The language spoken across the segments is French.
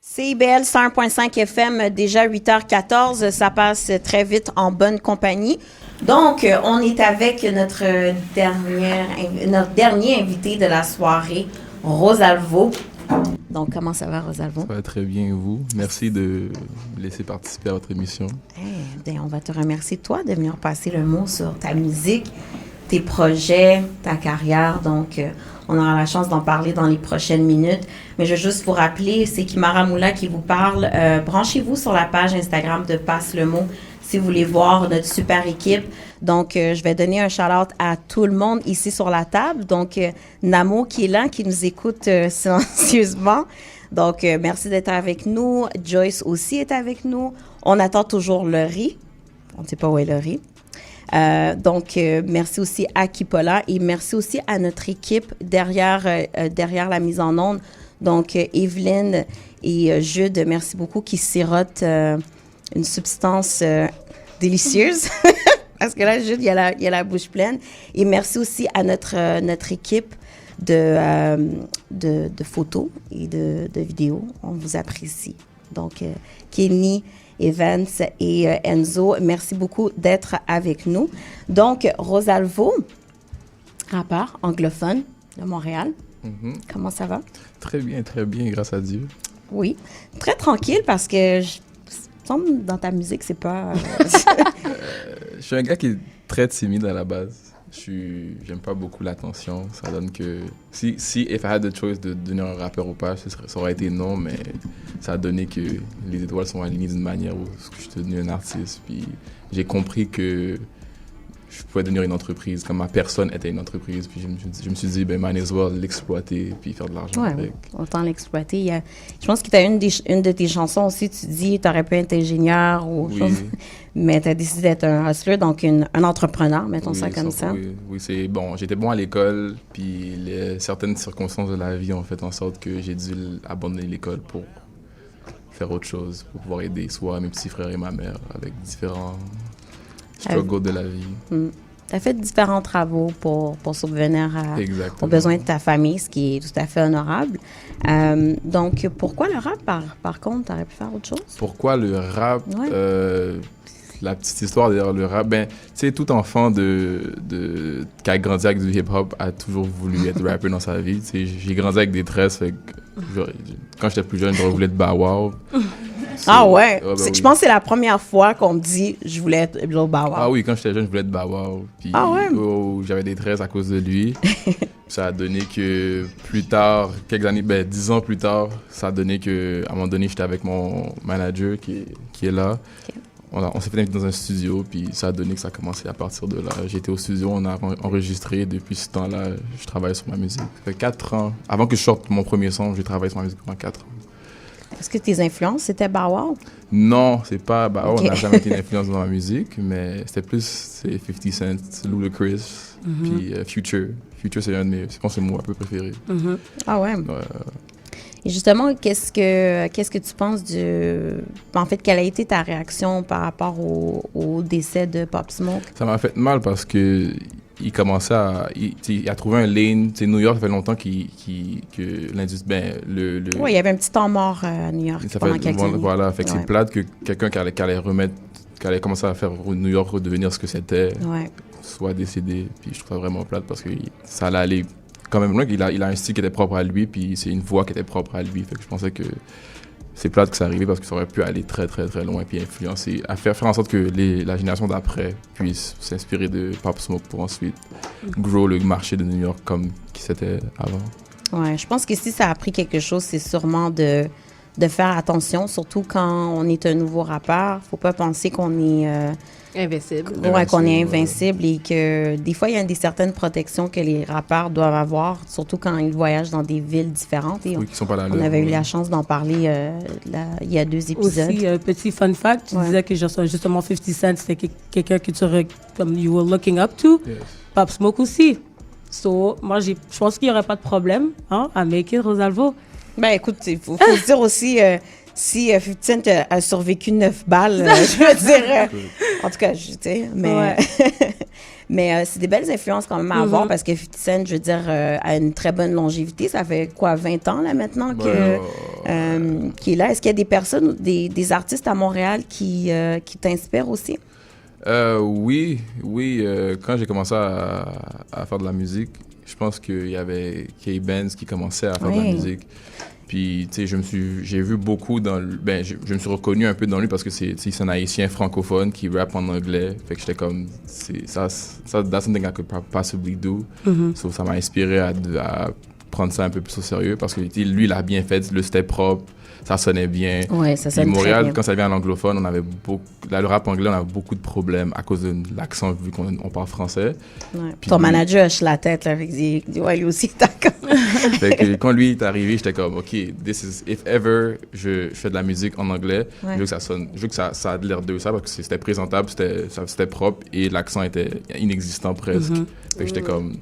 CIBL 101.5 FM, déjà 8h14, ça passe très vite en bonne compagnie. Donc, on est avec notre dernier invité de la soirée, Rosalvo. Donc, comment ça va, Rosalvo? Ça va très bien, vous. Merci de me laisser participer à votre émission. Bien, on va te remercier, toi, de venir passer le mot sur ta musique, tes projets, ta carrière. Donc, on aura la chance d'en parler dans les prochaines minutes. Mais je veux juste vous rappeler, c'est Kimara Moula qui vous parle. Branchez-vous sur la page Instagram de Passe le mot si vous voulez voir notre super équipe. Donc, je vais donner un shout-out à tout le monde ici sur la table. Donc, Namo qui est là, qui nous écoute silencieusement. Donc, merci d'être avec nous. Joyce aussi est avec nous. On attend toujours le riz. On ne sait pas où est le riz. Donc, merci aussi à Kipola et merci aussi à notre équipe derrière la mise en onde. Donc, Evelyne et Jude, merci beaucoup, qui sirotent une substance délicieuse. Parce que là, Jude, il y a la bouche pleine. Et merci aussi à notre équipe de photos et de vidéos. On vous apprécie. Donc, Kenny, Evans et Enzo, merci beaucoup d'être avec nous. Donc, Rosalvo, rappeur anglophone de Montréal. Mm-hmm. Comment ça va? Très bien, grâce à Dieu. Oui, très tranquille parce que dans ta musique, c'est pas... Je suis un gars qui est très timide à la base. J'aime pas beaucoup l'attention. Ça donne que... Si if I had the choice de devenir un rappeur ou pas, ça aurait été non, mais ça a donné que les étoiles sont alignées d'une manière où je suis devenu un artiste. Puis j'ai compris que je pouvais devenir une entreprise, comme ma personne était une entreprise. Puis je me suis dit, ben, might as well l'exploiter puis faire de l'argent avec. Autant l'exploiter. Je pense que tu as une de tes chansons aussi, tu dis, tu aurais pu être ingénieur ou oui. chose, mais tu as décidé d'être un hustler, donc un entrepreneur, mettons oui, ça comme ça. Oui, c'est bon. J'étais bon à l'école, puis certaines circonstances de la vie ont fait en sorte que j'ai dû abandonner l'école pour faire autre chose, pour pouvoir aider soit mes petits frères et ma mère avec différents struggles de la vie. Tu as fait différents travaux pour subvenir aux besoins de ta famille, ce qui est tout à fait honorable. Donc, pourquoi le rap, par contre? Tu aurais pu faire autre chose? Pourquoi le rap? Ouais. La petite histoire derrière le rap, ben, tu sais, tout enfant qui a grandi avec du hip-hop a toujours voulu être rappeur dans sa vie. Tu sais, j'ai grandi avec des tresses, fait que, quand j'étais plus jeune, je voulais être Bow Wow. Ah ouais? Ben oui. Je pense que c'est la première fois qu'on me dit je voulais être Bow Wow. Ah oui, quand j'étais jeune, je voulais être Bow Wow. Puis, j'avais des tresses à cause de lui. Ça a donné que plus tard, 10 ans plus tard, ça a donné que, à un moment donné, j'étais avec mon manager qui est là. Okay. On s'est fait inviter dans un studio, puis ça a donné que ça a commencé à partir de là. J'étais au studio, on a enregistré. Depuis ce temps-là, je travaille sur ma musique. Ça fait 4 ans. Avant que je sorte mon premier son, j'ai travaillé sur ma musique pendant 4 ans. Est-ce que tes influences, c'était Bow Wow? Non, c'est pas Bow Wow. Okay. On n'a jamais été une influence dans ma musique, mais c'était plus 50 Cent, Ludacris, puis Future. Future, c'est un de mes, je pense, c'est mon un peu préféré. Mm-hmm. Ah ouais? Et justement, qu'est-ce que tu penses en fait, quelle a été ta réaction par rapport au décès de Pop Smoke? Ça m'a fait mal parce que il commençait il a trouvé un lane. Tu sais, New York, ça fait longtemps que l'industrie, Oui, il y avait un petit temps mort à New York pendant quelques années. Voilà, fait que c'est plate que quelqu'un qui allait commencer à faire New York redevenir ce que c'était, soit décédé. Puis je trouve ça vraiment plate parce que ça allait aller quand même loin. Il a un style qui était propre à lui, puis c'est une voix qui était propre à lui. Fait que je pensais que c'est plate que ça arrivait parce que ça aurait pu aller très, très, très loin puis influencer, faire en sorte que la génération d'après puisse s'inspirer de Pop Smoke pour ensuite grow le marché de New York comme qui c'était avant. Ouais, je pense que si ça a appris quelque chose, c'est sûrement de faire attention, surtout quand on est un nouveau rappeur. Faut pas penser qu'on est... invincible. Ouais, qu'on est invincible et que des fois, il y a certaines protections que les rappeurs doivent avoir, surtout quand ils voyagent dans des villes différentes. Et qui sont pas là. On avait eu la chance d'en parler il y a 2 épisodes. Aussi, petit fun fact, tu disais que justement 50 Cent, c'était quelqu'un que comme you were looking up to. Yes. Pop Smoke aussi. So, moi, je pense qu'il n'y aurait pas de problème à make it, Rosalvo. Ben écoute, il faut se dire aussi... si 50 Cent a survécu 9 balles, je veux dire... en tout cas, tu sais, mais... mais c'est des belles influences quand même à avoir parce que 50 Cent, je veux dire, a une très bonne longévité. Ça fait quoi, 20 ans là maintenant qui est là. Est-ce qu'il y a des personnes, des artistes à Montréal qui t'inspirent aussi? Oui. Quand j'ai commencé à faire de la musique, je pense qu'il y avait K-Benz qui commençait à faire de la musique. Puis, tu sais, j'ai vu beaucoup dans je me suis reconnu un peu dans lui parce que c'est un Haïtien francophone qui rappe en anglais. Fait que j'étais comme, that's something I could possibly do. So, ça m'a inspiré à prendre ça un peu plus au sérieux parce que lui, il a bien fait, c'était propre, ça sonnait bien. Ouais, ça sonne Montréal, très bien. quand ça vient à l'anglophone, on avait le rap anglais, on avait beaucoup de problèmes à cause de l'accent vu qu'on parle français. Ouais. Ton manager hoche la tête, là, il dit ouais, lui aussi, d'accord. Fait que quand lui est arrivé, j'étais comme, OK, if ever je fais de la musique en anglais, je veux que ça sonne, je veux que ça a l'air de ça parce que c'était présentable, c'était propre et l'accent était inexistant presque. Fait que j'étais comme,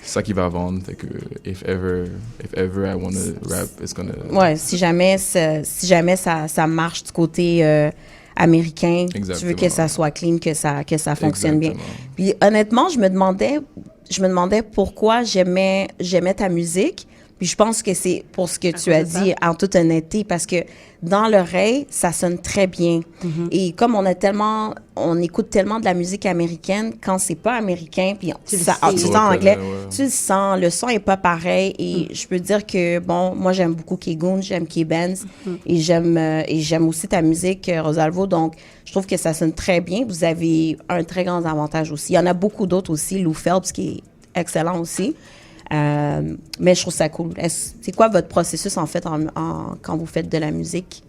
c'est ça qui va vendre. Fait que if ever I want to rap, it's gonna... Ouais, si jamais ça marche du côté américain, Exactement. tu veux que ça soit clean, que ça fonctionne bien. Puis honnêtement, je me demandais pourquoi j'aimais ta musique. Puis je pense que c'est pour ce que tu as dit en toute honnêteté, parce que dans l'oreille, ça sonne très bien. Et comme on écoute tellement de la musique américaine, quand c'est pas américain, puis tu sens en anglais, tu le sens, le son est pas pareil. Et je peux dire que, bon, moi j'aime beaucoup K-Goon, j'aime K-Benz, et j'aime aussi ta musique, Rosalvo. Donc, je trouve que ça sonne très bien. Vous avez un très grand avantage aussi. Il y en a beaucoup d'autres aussi, Lou Phelps, qui est excellent aussi. Mais je trouve ça cool. C'est quoi votre processus, en fait, quand vous faites de la musique?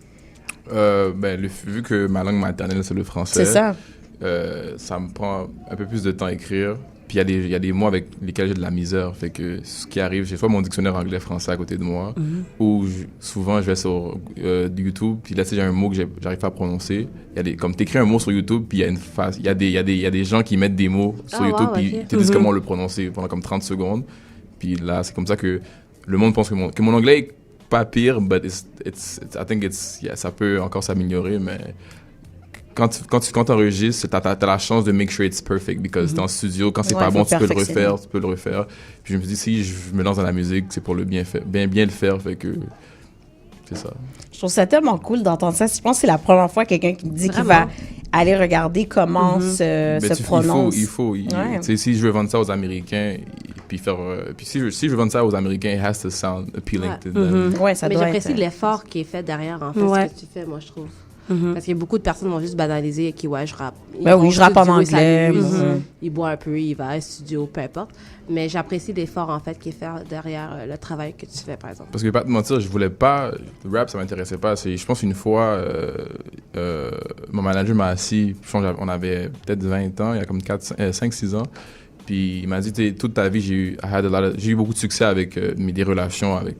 Vu que ma langue maternelle, c'est le français, c'est ça. Ça me prend un peu plus de temps à écrire. Puis il y a des mots avec lesquels j'ai de la misère. Fait que ce qui arrive, j'ai soit mon dictionnaire anglais-français à côté de moi, ou souvent je vais sur YouTube, puis là, j'ai un mot que j'arrive pas à prononcer. Comme t'écris un mot sur YouTube, puis il y a une phase, il y a des gens qui mettent des mots sur YouTube, puis ils te disent comment le prononcer pendant comme 30 secondes. Puis là, c'est comme ça que le monde pense que mon anglais est pas pire, but I think ça peut encore s'améliorer, mais quand t'enregistres, t'as la chance de make sure it's perfect, because dans le studio, quand c'est pas bon, tu peux le refaire. Puis je me dis, si je me lance dans la musique, c'est pour le bien le faire, fait que c'est ça. Je trouve ça tellement cool d'entendre ça. Je pense que c'est la première fois quelqu'un qui me dit qu'il va aller regarder comment se prononce. Il faut. Si je veux vendre ça aux Américains, puis si je veux vendre ça aux Américains, it has to sound appealing to them. Ouais, ça mais doit j'apprécie être... l'effort qui est fait derrière, en fait, ce que tu fais, moi, je trouve. Parce qu'il y a beaucoup de personnes qui vont juste banaliser et je rappe. Je rappe en anglais. Il boit un peu, il va à studio, peu importe. Mais j'apprécie l'effort, en fait, qui est fait derrière le travail que tu fais, par exemple. Parce que, pas te mentir, je voulais pas... Le rap, ça m'intéressait pas. Je pense une fois, mon manager m'a assis, on avait peut-être 20 ans, il y a comme 5-6 ans. Puis il m'a dit, toute ta vie, j'ai eu beaucoup de succès avec des relations avec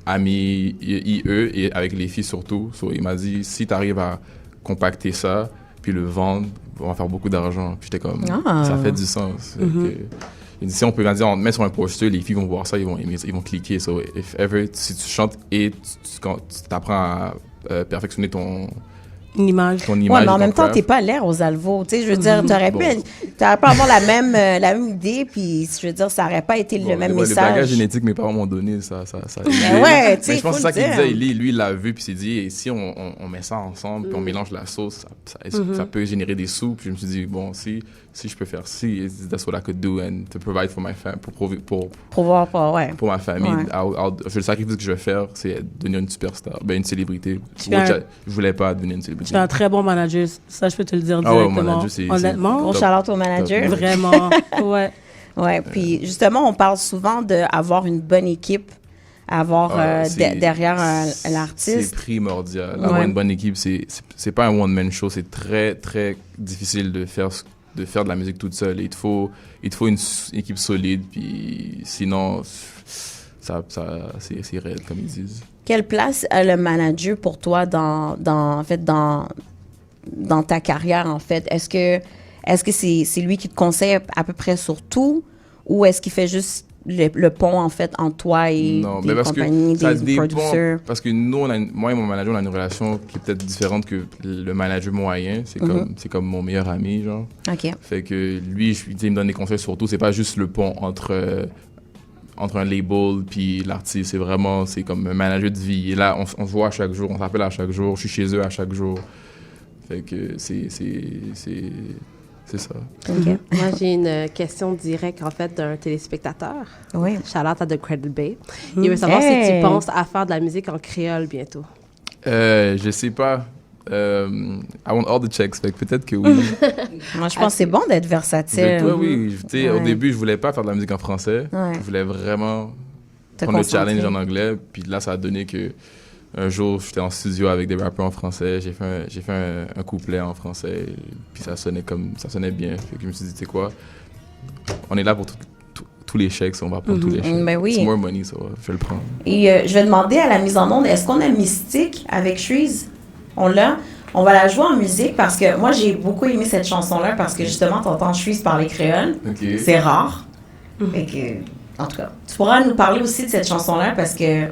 amis, IE, et avec les filles surtout. Il m'a dit, si tu arrives à compacter ça, puis le vendre, on va faire beaucoup d'argent. Puis j'étais comme, ça fait du sens. Il dit, si on peut dire, on te met sur un poster, les filles vont voir ça, ils vont aimer, ils vont cliquer. If ever, si tu chantes et tu apprends à perfectionner ton image. Ouais, mais en même temps, t'es pas l'air aux alvos. Tu sais, je veux dire, t'aurais pu avoir la même idée, puis je veux dire, ça aurait pas été le même message. Le bagage génétique que mes parents m'ont donné, ça ouais, tu sais, je pense que c'est ça qu'il disait. Lui, il l'a vu, puis il s'est dit, et si on met ça ensemble, puis on mélange la sauce, ça peut générer des sous. Puis je me suis dit, bon, si je peux faire ci, that's what I could do, and to provide for my family, pour ma famille. Le sacrifice que je vais faire, c'est devenir une superstar, une célébrité. Je voulais pas devenir une célébrité. Tu es un très bon manager, ça je peux te le dire directement. Ouais, mon manager, honnêtement. Gros shout-out au manager. Vraiment, ouais. Ouais, puis justement, on parle souvent d'avoir une bonne équipe, derrière l'artiste. C'est primordial. Avoir une bonne équipe, c'est pas un one-man show, c'est très, très difficile de faire de la musique toute seule. Il te faut une équipe solide, puis sinon, c'est raide, comme ils disent. Quelle place a le manager pour toi dans ta carrière, en fait? Est-ce que c'est lui qui te conseille à peu près sur tout, ou est-ce qu'il fait juste le pont, en fait, entre toi et des compagnies, des producteurs? Parce que nous, moi et mon manager, on a une relation qui est peut-être différente que le manager moyen. C'est comme mon meilleur ami, genre. OK. Fait que lui, il me donne des conseils sur tout. C'est pas juste le pont entre entre un label puis l'artiste. C'est comme un manager de vie. Et là, on se voit à chaque jour, on s'appelle à chaque jour, je suis chez eux à chaque jour. Fait que c'est ça. OK. Moi, j'ai une question directe, en fait, d'un téléspectateur. Oui. Shout-out à The Credit Bay. Il veut savoir si tu penses à faire de la musique en créole bientôt. Je sais pas. I want all the checks. Fait que peut-être que oui. Moi, je pense que c'est bon d'être versatile. Toi, oui. Tu sais, au début, je voulais pas faire de la musique en français. Ouais. Je voulais vraiment Te prendre le concentrer. challenge en anglais. Puis là, ça a donné que un jour, j'étais en studio avec des rappeurs en français. J'ai fait un couplet en français. Puis ça sonnait bien. Fait que je me suis dit, tu sais quoi, on est là pour tous les chèques. On va prendre tous les chèques. Ben oui. It's more money, so je vais le prendre. Et je vais demander à la mise en onde, est-ce qu'on a Mystique avec Shreeze? On l'a? On va la jouer en musique parce que moi, j'ai beaucoup aimé cette chanson-là parce que justement, t'entends Shreeze parler créole. OK. C'est rare. Fait que, en tout cas, tu pourras nous parler aussi de cette chanson-là parce que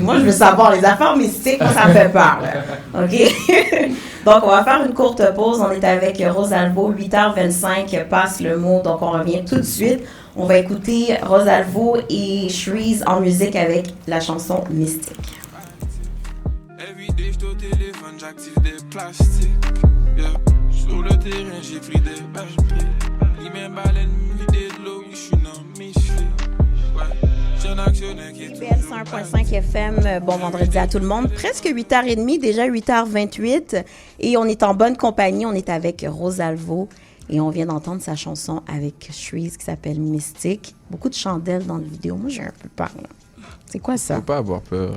moi, je veux savoir les affaires mystiques, moi, ça me fait peur. Là. OK? Donc, on va faire une courte pause. On est avec Rosalvo, 8h25, passe le mot. Donc, on revient tout de suite. On va écouter Rosalvo et Shreeze en musique avec la chanson Mystique. Everyday, j'suis au téléphone, j'active des plastiques. Yeah. Sur le terrain, j'ai pris des bâches. Les mêmes baleines, vidées de l'eau, j'suis dans mes cheveux. Ouais, j'ai un actionnaire qui est BL 101.5 FM, bon vendredi à tout le monde. Presque 8h30, déjà 8h28. Et on est en bonne compagnie. On est avec Rosalvo. Et on vient d'entendre sa chanson avec Shreeze qui s'appelle Mystique. Beaucoup de chandelles dans la vidéo. Moi, j'ai un peu peur. Là. C'est quoi ça? Faut pas avoir peur.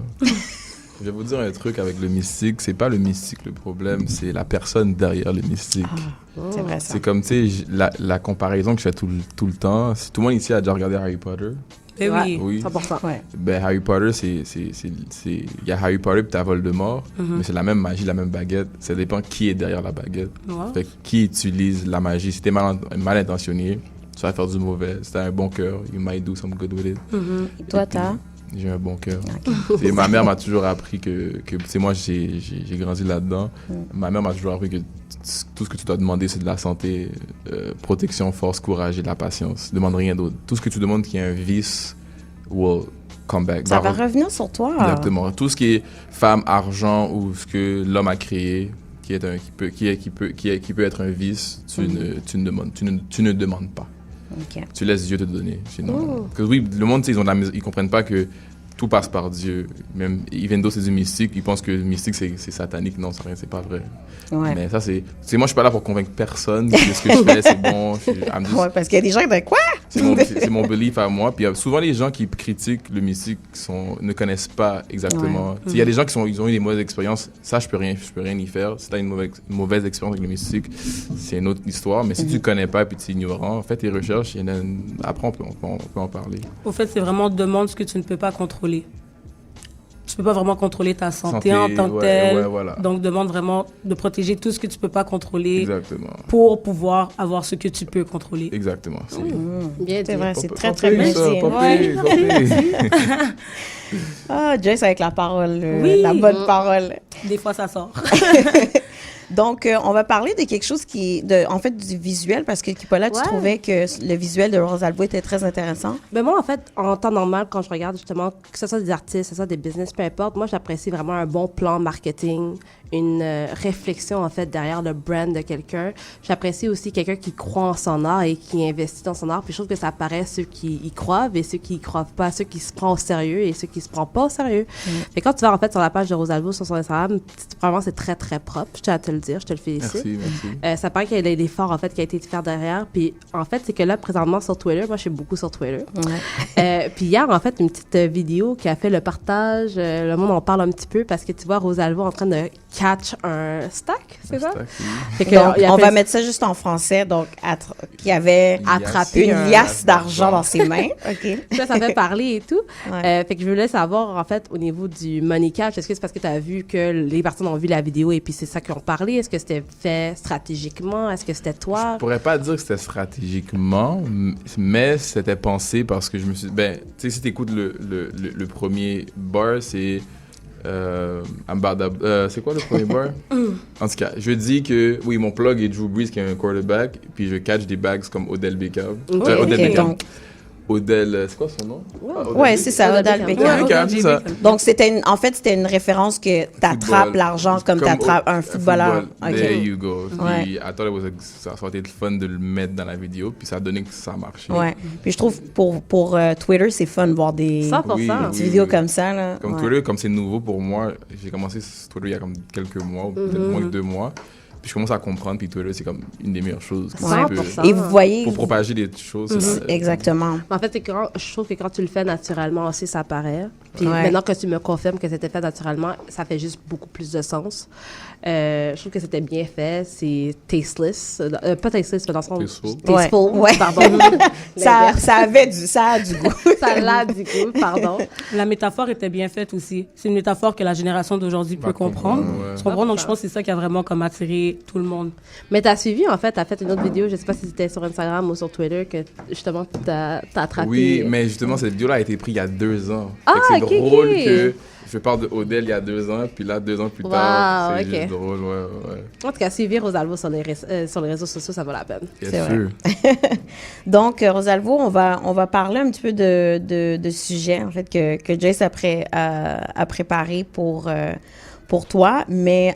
Je vais vous dire un truc avec le mystique. C'est pas le mystique le problème, c'est la personne derrière le mystique. C'est vrai ça. C'est comme, tu sais, la comparaison que je fais tout le temps. Si tout le monde ici a déjà regardé Harry Potter. Eh oui. Oui. 100%. Ouais. Ben, Harry Potter, il y a Harry Potter puis t'as Voldemort, mais c'est la même magie, la même baguette. Ça dépend qui est derrière la baguette. Ouais. Fait que qui utilise la magie. Si t'es mal intentionné, tu vas faire du mauvais. Si t'as un bon cœur, you might do some good with it. Et toi, t'as? J'ai un bon cœur. Et ma mère m'a toujours appris que c'est moi, j'ai grandi là-dedans. Ma mère m'a toujours appris que tout ce que tu dois demander, c'est de la santé, protection, force, courage et de la patience. Demande rien d'autre. Tout ce que tu demandes qui est un vice will come back. Ça va revenir sur toi. Exactement. Tout ce qui est femme, argent ou ce que l'homme a créé, qui peut être un vice, tu ne demandes pas. OK. Tu laisses Dieu te donner. Sinon, parce que oui, le monde, ils comprennent pas que tout passe par Dieu. Même even though c'est du mystique, ils pensent que le mystique c'est satanique. Non, c'est pas vrai. Ouais. Mais ça c'est moi je suis pas là pour convaincre personne que ce que je fais c'est bon. Ouais, parce qu'il y a des gens qui disent quoi? C'est mon belief à moi. Puis souvent les gens qui critiquent le mystique ne connaissent pas exactement. Il y a des gens ils ont eu des mauvaises expériences. Ça je peux rien y faire. Si t'as une mauvaise expérience avec le mystique, c'est une autre histoire. Mais si tu connais pas et tu es ignorant, fais tes recherches. Après on peut en parler. Au fait, c'est vraiment demande ce que tu ne peux pas contrôler. Tu peux pas vraiment contrôler ta santé en tant que telle. Voilà. Donc, demande vraiment de protéger tout ce que tu peux pas contrôler. Exactement. Pour pouvoir avoir ce que tu peux contrôler. Exactement. Bien dit. C'est vrai, c'est très, Pas très pire, bien ça, dit. pas pire, pas pire. Ah, Joyce avec la parole, Oui. la bonne parole. Des fois, ça sort. Donc, on va parler de quelque chose qui est, en fait, du visuel, parce que Kipola, tu Ouais. trouvais que le visuel de Rosalvo était très intéressant. Ben moi, en fait, en temps normal, quand je regarde justement, que ce soit des artistes, que ce soit des business, peu importe, moi, j'apprécie vraiment un bon plan marketing, une réflexion, en fait, derrière le brand de quelqu'un. J'apprécie aussi quelqu'un qui croit en son art et qui investit dans son art. Puis je trouve que ça paraît ceux qui y croient et ceux qui y croient pas, ceux qui se prennent au sérieux et ceux qui se prennent pas au sérieux. Et quand tu vas, en fait, sur la page de Rosalvo, sur son Instagram, vraiment, c'est très, très propre. Je tiens à te le dire, je te le félicite. Merci. Ça paraît qu'il y a l'effort, en fait, qui a été fait derrière. Puis, en fait, c'est que là, présentement, sur Twitter, moi, je suis beaucoup sur Twitter. Puis hier, en fait, une petite vidéo qui a fait le partage. Le monde en parle un petit peu parce que tu vois Rosalvo en train de catch un stack, c'est ça? Fait que, Donc, il a on fait- va mettre ça juste en français. Donc, qui avait Attrapé une liasse d'argent dans ses mains. OK. Ça fait parler et tout. Ouais. Fait que je voulais savoir, en fait, au niveau du money catch, est-ce que c'est parce que tu as vu que les personnes ont vu la vidéo et puis c'est ça qu'ils ont parlé? Est-ce que c'était fait stratégiquement? Est-ce que c'était toi? Je pourrais pas dire que c'était stratégiquement, mais c'était pensé parce que je me suis... Ben, tu sais, si t'écoutes le premier bar, c'est... c'est quoi le premier bar? En tout cas, je dis que, oui, mon plug est Drew Brees, qui est un quarterback, puis je catch des bags comme Odell Beckham. OK. Odell Beckham. Donc, Odell, c'est quoi son nom? Ouais, c'est ça, Odell Beckham. C'est ça. Donc, c'était une référence que t'attrapes l'argent comme t'attrapes un footballeur. There you go. Puis, I thought ça aurait été fun de le mettre dans la vidéo, puis ça a donné que ça a marché. Ouais. Puis je trouve pour Twitter, c'est fun de voir des petites vidéos comme ça. Là. Comme Twitter, comme c'est nouveau pour moi, j'ai commencé Twitter il y a comme quelques mois, ou peut-être moins que 2 mois. Puis je commence à comprendre, puis Twitter, c'est comme une des meilleures choses. Et vous voyez... Pour propager des choses. Exactement. En fait, je trouve que quand tu le fais naturellement aussi, ça paraît. Puis maintenant que tu me confirmes que c'était fait naturellement, ça fait juste beaucoup plus de sens. Je trouve que c'était bien fait. C'est tasteless. Pas tasteless, mais dans le sens... Tasteful. Ouais. Pardon. ça a du goût. Ça a du goût, pardon. La métaphore était bien faite aussi. C'est une métaphore que la génération d'aujourd'hui peut comprendre. Tu comprends? Donc, je pense que c'est ça qui a vraiment comme attiré tout le monde. Mais t'as suivi, en fait, t'as fait une autre vidéo, je sais pas si c'était sur Instagram ou sur Twitter, que justement t'as attrapé. Oui, mais justement, cette vidéo-là a été prise il y a 2 ans. Ah, c'est drôle que je parle de Odell il y a 2 ans, puis là, 2 ans plus tard, c'est juste drôle, ouais. En tout cas, suivre Rosalvo sur les réseaux sociaux, ça vaut la peine. C'est sûr. Donc, Rosalvo, on va parler un petit peu de sujets, en fait, que Jace a préparé pour toi, mais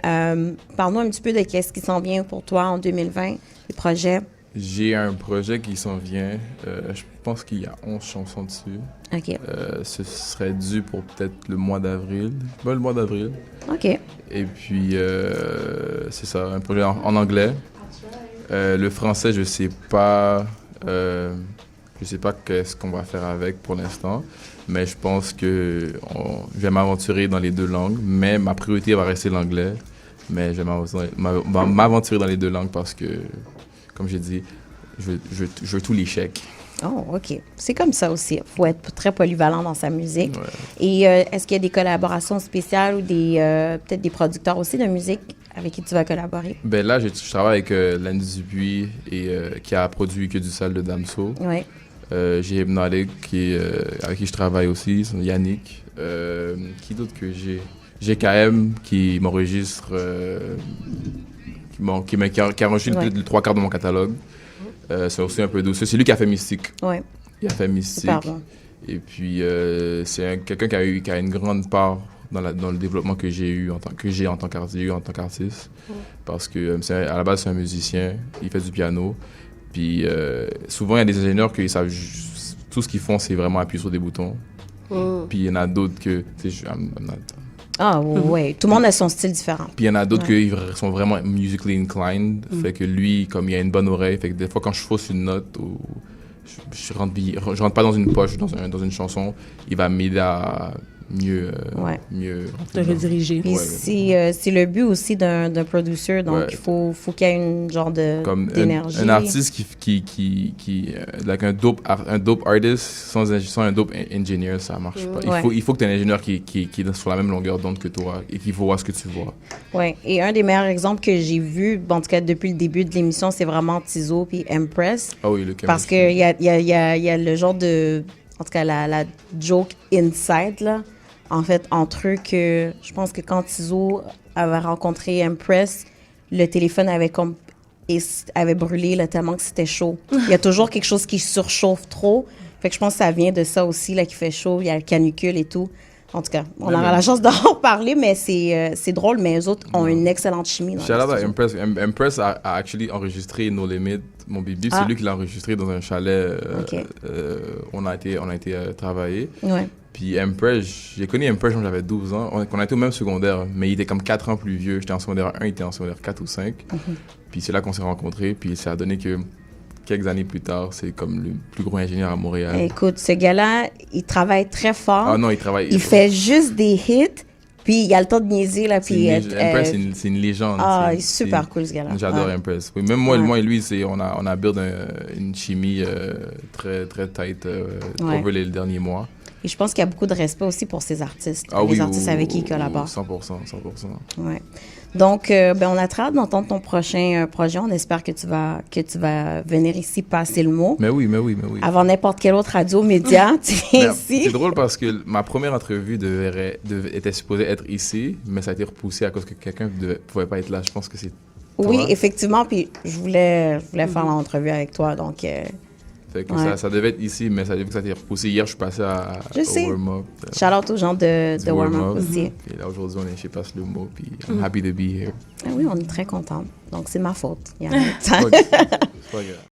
parle-nous un petit peu de qu'est-ce qui s'en vient pour toi en 2020, les projets. J'ai un projet qui s'en vient. Je pense qu'il y a 11 chansons dessus. OK. Ce serait dû pour peut-être le mois d'avril. Le mois d'avril. OK. Et puis, c'est ça, un projet en anglais. Le français, je sais pas qu'est-ce qu'on va faire avec pour l'instant. Mais je pense que je vais m'aventurer dans les 2 langues. Mais ma priorité va rester l'anglais. Mais je vais m'aventurer dans les 2 langues parce que, comme j'ai dit, je veux tous les chèques. Oh, OK. C'est comme ça aussi. Il faut être très polyvalent dans sa musique. Ouais. Et est-ce qu'il y a des collaborations spéciales ou peut-être des producteurs aussi de musique avec qui tu vas collaborer? Ben là, je travaille avec Landy Dupuis qui a produit Que du sale de Damso. Oui. J'ai Hypnotic avec qui je travaille aussi, Yannick. Qui d'autre que j'ai? J'ai KM qui m'enregistre, qui enregistre les 3 quarts de mon catalogue. C'est aussi un peu doux. C'est lui qui a fait Mystique. Oui. Il a fait Mystique. Super bon. Et puis, c'est quelqu'un qui a une grande part dans le développement que j'ai en tant qu'artiste. Parce que à la base, c'est un musicien, il fait du piano. Puis souvent, il y a des ingénieurs qui savent tout ce qu'ils font, c'est vraiment appuyer sur des boutons. Puis il y en a d'autres que... oui. Tout le monde a son style différent. Puis il y en a d'autres qui sont vraiment musically inclined. Fait que lui, comme il a une bonne oreille, fait que des fois, quand je fausse une note ou je rentre pas dans une poche, dans une chanson, il va m'aider à mieux te rediriger. Et c'est le but aussi d'un producer, donc il faut qu'il y ait une genre d'énergie. Un artiste qui like un dope artist sans un dope engineer, ça marche pas. Il faut que tu aies un ingénieur qui est sur la même longueur d'onde que toi et qui voit ce que tu vois. Oui, et un des meilleurs exemples que j'ai vu, en tout cas depuis le début de l'émission, c'est vraiment Tizo puis Empress. Ah oui, le parce qu'il y a le genre de, en tout cas la joke inside là. En fait, entre eux, que je pense que quand Tizo avait rencontré Empress, le téléphone avait brûlé là, tellement que c'était chaud. Il y a toujours quelque chose qui surchauffe trop. Fait que je pense que ça vient de ça aussi, là, qui fait chaud. Il y a le canicule et tout. En tout cas, on aura la chance d'en parler, mais c'est drôle. Mais eux autres ont une excellente chimie. Shout out à Empress. Empress a actually enregistré No Limit, mon bébé. C'est lui qui l'a enregistré dans un chalet. On a été travailler. Ouais. Puis Empress, j'ai connu Empress quand j'avais 12 ans. On a été au même secondaire, mais il était comme 4 ans plus vieux. J'étais en secondaire 1, il était en secondaire 4 ou 5. Puis c'est là qu'on s'est rencontrés. Puis ça a donné que quelques années plus tard, c'est comme le plus gros ingénieur à Montréal. Écoute, ce gars-là, il travaille très fort. Ah non, il travaille. Il fait juste des hits. Puis il a le temps de niaiser. Là, puis Empress, c'est une légende. Ah, il est super cool, ce gars-là. J'adore Empress. Oui, même moi et lui, on a build une chimie très, très tight over les derniers mois. Et je pense qu'il y a beaucoup de respect aussi pour ces artistes, artistes avec qui il collabore. 100%. Ouais. Donc, on a très hâte d'entendre ton prochain projet. On espère que tu vas venir ici passer le mot. Mais oui. Avant n'importe quelle autre radio, média, tu viens ici. C'est drôle parce que ma première entrevue était supposée être ici, mais ça a été repoussé à cause que quelqu'un ne pouvait pas être là. Je pense que c'est toi. Oui, effectivement. Puis je voulais faire l'entrevue avec toi, donc... Fait que ça devait être ici, mais ça devait que ça été repoussé. Hier, je suis passé au warm-up. Shout-out aux gens de warm-up aussi. Et là, aujourd'hui, on est chez Passe le mot, puis I'm happy to be here. Ah oui, on est très contents. Donc, c'est ma faute. C'est pas grave.